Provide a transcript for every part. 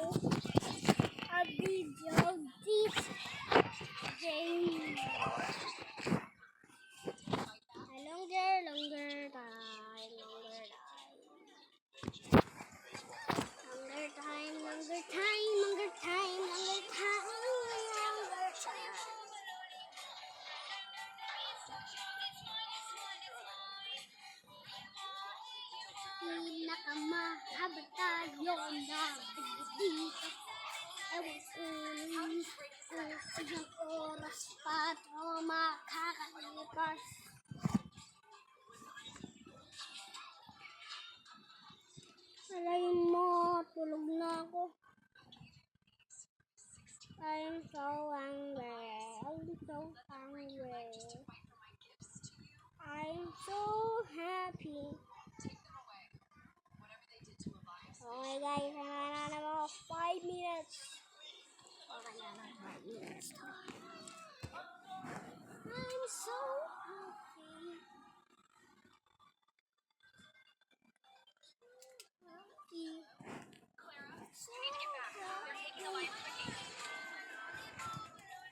a video this game. Longer time. Pinakamahaba tayo na dito. Ewan ko ilang oras pa ito makakalipas. Alayin mo, tulog na ako. I'm so hungry. I'm so happy. Okay guys, na naman 5 minutes. Okay na 5 minutes. I'm so happy.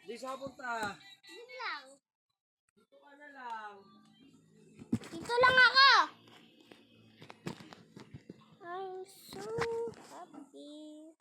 Di sa punta. Yun lang. Dito ka na lang. Dito lang ako. I'm so happy.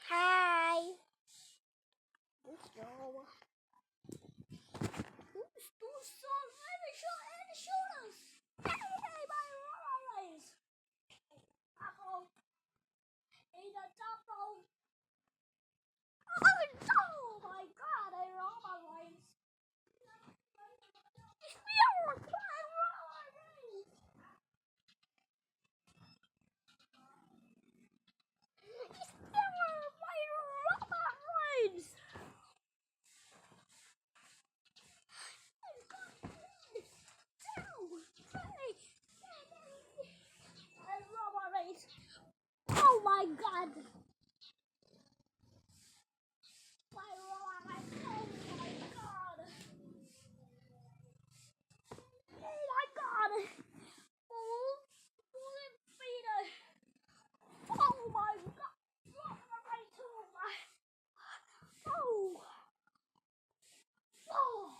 Hi. Let's go. Who's on any shooters? Hey, my eyes. Ako. In the top row. Oh my God! I rolled my legs. It's weird. I rolled my legs. It's weird. I rolled my legs. Oh my God! Oh my God! Oh my God! Oh, Peter! Oh my God! Oh! Oh! Oh!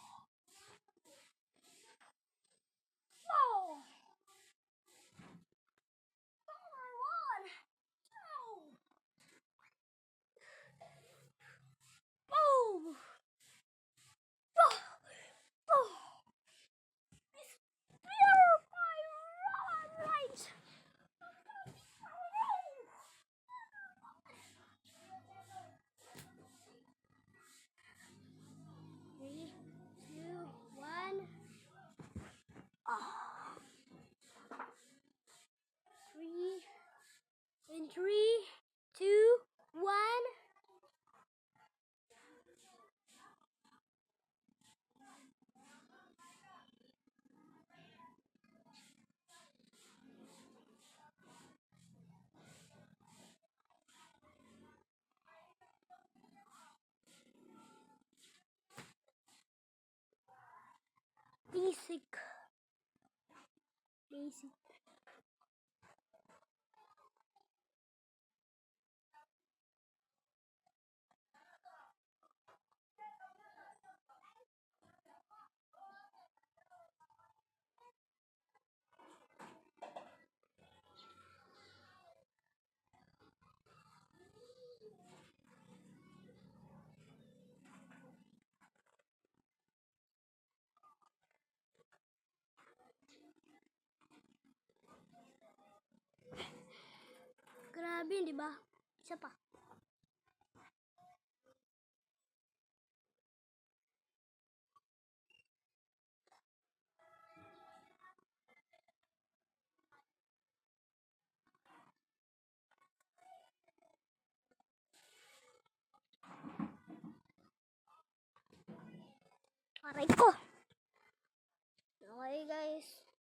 Oh! Three, two, one. Three, two, one. Basic. Grabe, di ba? Isa pa. Aray ko. Okay guys.